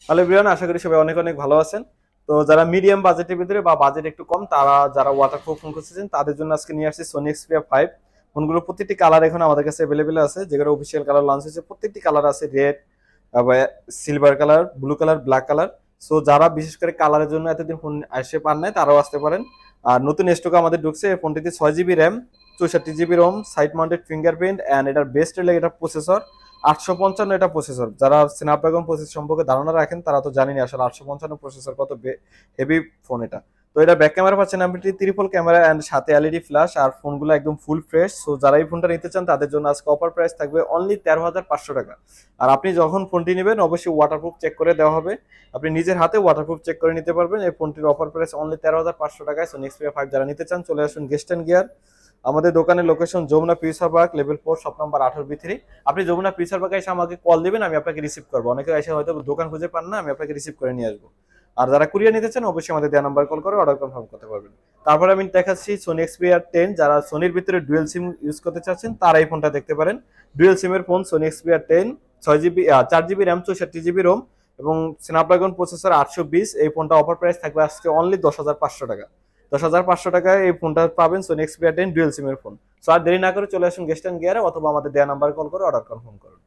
Hello everyone, আশা করি সবাই অনেক অনেক ভালো আছেন। তো যারা মিডিয়াম বাজেটের ভিতরে বা বাজেট একটু কম, তারা যারা ওয়াটারপ্রুফ ফোন খুঁজছেন তাদের জন্য আজকে নিয়ে আসছি সোনি এক্সপিরিয়া 5। ফোনগুলো প্রত্যেকটি কালার এখন আমাদের কাছে অ্যাভেলেবেল আছে, যেগুলো অফিসিয়াল কালার লঞ্চ হয়েছে। প্রত্যেকটি কালার আছে red, silver colour, blue colour, black colour. So যারা বিশেষ করে কালারের জন্য এতদিন ফোন আসে পান নাই, তারাও আসতে পারেন। আর নতুন স্টক আমাদের ঢুকছে। এই ফোনটিতে 6 GB RAM, 64 GB Rome, side mounted fingerprint and এটার বেস্ট হলে এটা প্রসেসর 855। এটা প্রসেসর, যারা স্ন্যাপড্রাগন প্রসেসর সম্পর্কে ধারণা রাখেন তারা তো জানেনি আসলে 855 প্রসেসর কত হেভি ফোন এটা। তো এটা ব্যাক ক্যামেরা পাচ্ছেন আপনি ট্রিপল ক্যামেরা অ্যান্ড সাথে এলইডি ফ্ল্যাশ, আর ফোনগুলো একদম ফুল ফ্রেশ। সো যারা এই ফোনটা নিতে চান তাদের জন্য আজকে অফার প্রাইস থাকবে অনলি 13,500 টাকা। আর আপনি যখন ফোনটি নেবেন অবশ্যই ওয়াটারপ্রুফ চেক করে দেওয়া হবে। আপনি নিজের হাতে ওয়াটারপ্রুফ চেক করে নিতে পারবেন। এই ফোনটির অফার প্রাইস অনলি 13,500 টাকায়। সো নেক্সট 5 যারা নিতে চান চলে আসুন গেস্ট অ্যান্ড গিয়ার। আমাদের দোকানের location Jamuna future park level 4 shop number 18B3। আপনি যমুনা ফিউচার পার্কে এসে আমাকে কল দিবেন, আমি আপনাকে রিসিভ করবো। অনেকে এসে হয়তো দোকান খুঁজে পান না, আমি আপনাকে রিসিভ করে নিয়ে আসবো। আর যারা কুরিয়ার নিতে চান অবশ্যই আমাদের দেওয়া নাম্বার কল করে অর্ডার কনফার্ম করতে পারবেন। তারপরে আমি দেখাচ্ছি সোনি এক্সপিরিয়া 10। যারা সোনির ভিতরে ডুয়েল সিম ইউজ করতে চাচ্ছেন তারা এই ফোনটা দেখতে পারেন। ডুয়েল সিমের phone Sony Xperia 10, 6 GB 4 GB RAM, 64 GB ROM এবং স্ন্যাপড্রাগন প্রসেসর 820। এই ফোনটা অফার প্রাইস থাকবে আজকে অনলি 10,500 টাকা। 10,500 টাকায় এই ফোনটা পাবেন সোনি এক্সপিরিয়া 10 ডুয়েল সিমের ফোন। সো আর দেরি না করে চলে আসুন গেস্ট অ্যান্ড গিয়ারে, অথবা আমাদের দেয়া নাম্বার কল করে অর্ডার কনফার্ম করুন।